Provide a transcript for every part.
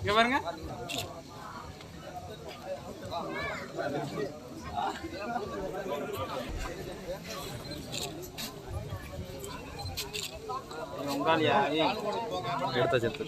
இங்க பாருங்க. உங்காலியா எடுத்த செத்து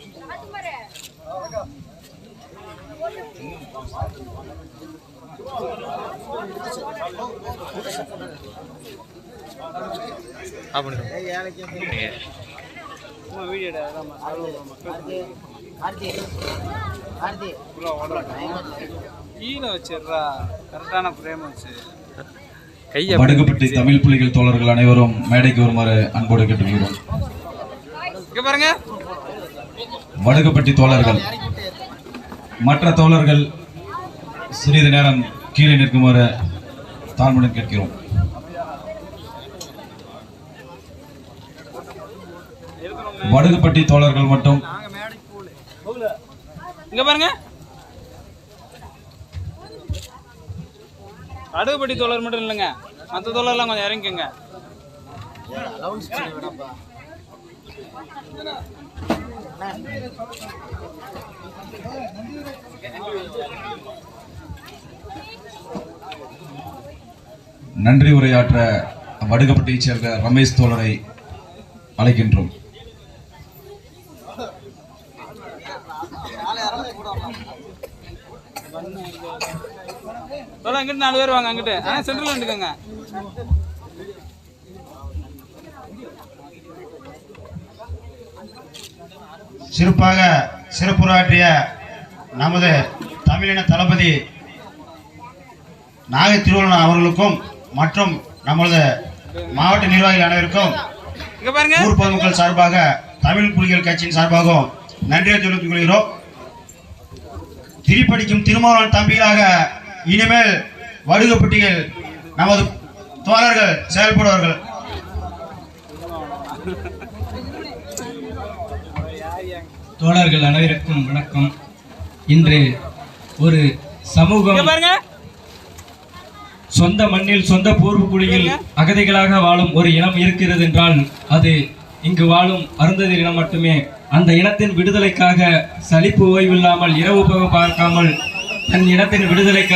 வடுகப்பட்டி தமிழ் புலிகள் தோழர்கள் அனைவரும் மேடைக்கு வருமாறு அன்போடு கேட்டுக்கொள்கிறோம். வடுகப்பட்டி தோழர்கள் மற்ற தோழர்கள் சிறிது நேரம் கீழே நிற்குமாறு தாழ்மையுடன் கேட்கிறோம். வடுகப்பட்டி தோழர்கள் மட்டும் இங்க பாருங்க. வடுகப்பட்டி தோழர் மட்டும் இல்லைங்க, மற்ற தோழர்லாம் கொஞ்சம் இறங்கிக்கங்க. நன்றி உரையாற்ற வடுகப்பட்டியைச் சேர்ந்த ரமேஷ் தோழரை அழைக்கின்றோம். அங்கிட்டு 4 பேர் வாங்க, அங்கிட்டு சென்ட்ரல் வந்துக்கோங்க. சிறப்பாக சிறப்புரையாற்றிய நமது தமிழின தளபதி நாகை திருவள்ளுவர் அவர்களுக்கும் மற்றும் நமது மாவட்ட நிர்வாகிகள் அனைவருக்கும் ஊர் பொதுமக்கள் சார்பாக தமிழ் புலிகள் கட்சியின் சார்பாகவும் நன்றியை தெரிவித்துக் கொள்கிறோம். திரிப்படிக்கும் திருமாவளவன் தம்பிகளாக இனிமேல் வடுகப்பட்டியில் நமது தோழர்கள் செயல்படுவார்கள். தோழர்கள் அனைவருக்கும் வணக்கம். இன்று ஒரு சமூகம் சொந்த மண்ணில் சொந்த பூர்வக்குடியில் அகதிகளாக வாழும் ஒரு இனம் இருக்கிறது என்றால் அது இங்கு வாழும் அருந்ததியர் இனம் மட்டுமே. அந்த இனத்தின் விடுதலைக்காக சலிப்பு ஓய்வில்லாமல் இரவு பகல் பார்க்காமல் தன் இனத்தின் விடுதலைக்காக